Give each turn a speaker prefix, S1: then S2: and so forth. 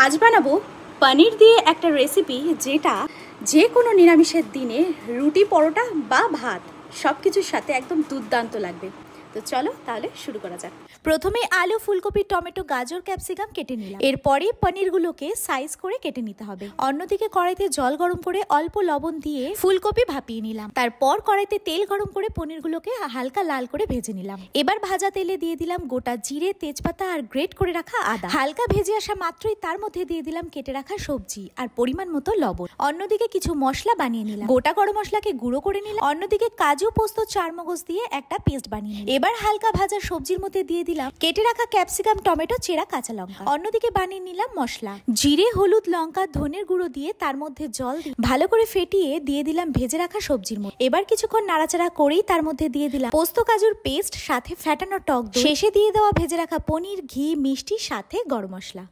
S1: আজ বানাবো পনির দিয়ে একটা রেসিপি যেটা যে কোনো নিরামিষের দিনে রুটি পরোটা বা ভাত সব কিছুর সাথে একদম দুর্দান্ত লাগবে। তো চলো তাহলে শুরু করা যাক।
S2: প্রথমে আলু, ফুলকপি, টমেটো, গাজর, ক্যাপসিকাম কেটে নিলাম। এরপরে পনিরগুলোকে সাইজ করে কেটে নিতে হবে। অন্যদিকে কড়াইতে জল গরম করে অল্প লবণ দিয়ে ফুলকপি ভাপিয়ে নিলাম। তারপর কড়াইতে তেল গরম করে পনিরগুলোকে হালকা লাল করে ভেজে নিলাম। এবার ভাজা তেলে দিয়ে দিলাম গোটা জিরে, তেজপাতা আর গ্রেট করে রাখা আদা। হালকা ভেজে আসা মাত্রই তার মধ্যে দিয়ে দিলাম কেটে রাখা সবজি আর পরিমাণ মতো লবণ। অন্যদিকে কিছু মশলা বানিয়ে নিলাম। গোটা গরম মশলাকে গুঁড়ো করে নিলাম। অন্যদিকে কাজু, পোস্ত, চারমগজ দিয়ে একটা পেস্ট বানিয়ে নিলাম। এবার হালকা ভাজা সবজির মধ্যে দিয়ে দিলাম কেটে রাখা ক্যাপসিকাম, টমেটো, চেরা কাঁচা লঙ্কা। অন্যদিকে বানিয়ে নিলাম মশলা, জিরে, হলুদ, লঙ্কা, ধনের গুঁড়ো দিয়ে তার মধ্যে জল দিয়ে ভালো করে ফেটিয়ে দিয়ে দিলাম ভেজে রাখা সবজির মধ্যে। এবার কিছুক্ষণ নাড়াচাড়া করেই তার মধ্যে দিয়ে দিলাম পোস্ত কাজুর পেস্ট, সাথে ফ্যাটানো টক দই, শেষে দিয়ে দেওয়া ভেজে রাখা পনির, ঘি, মিষ্টি, সাথে গরম মশলা।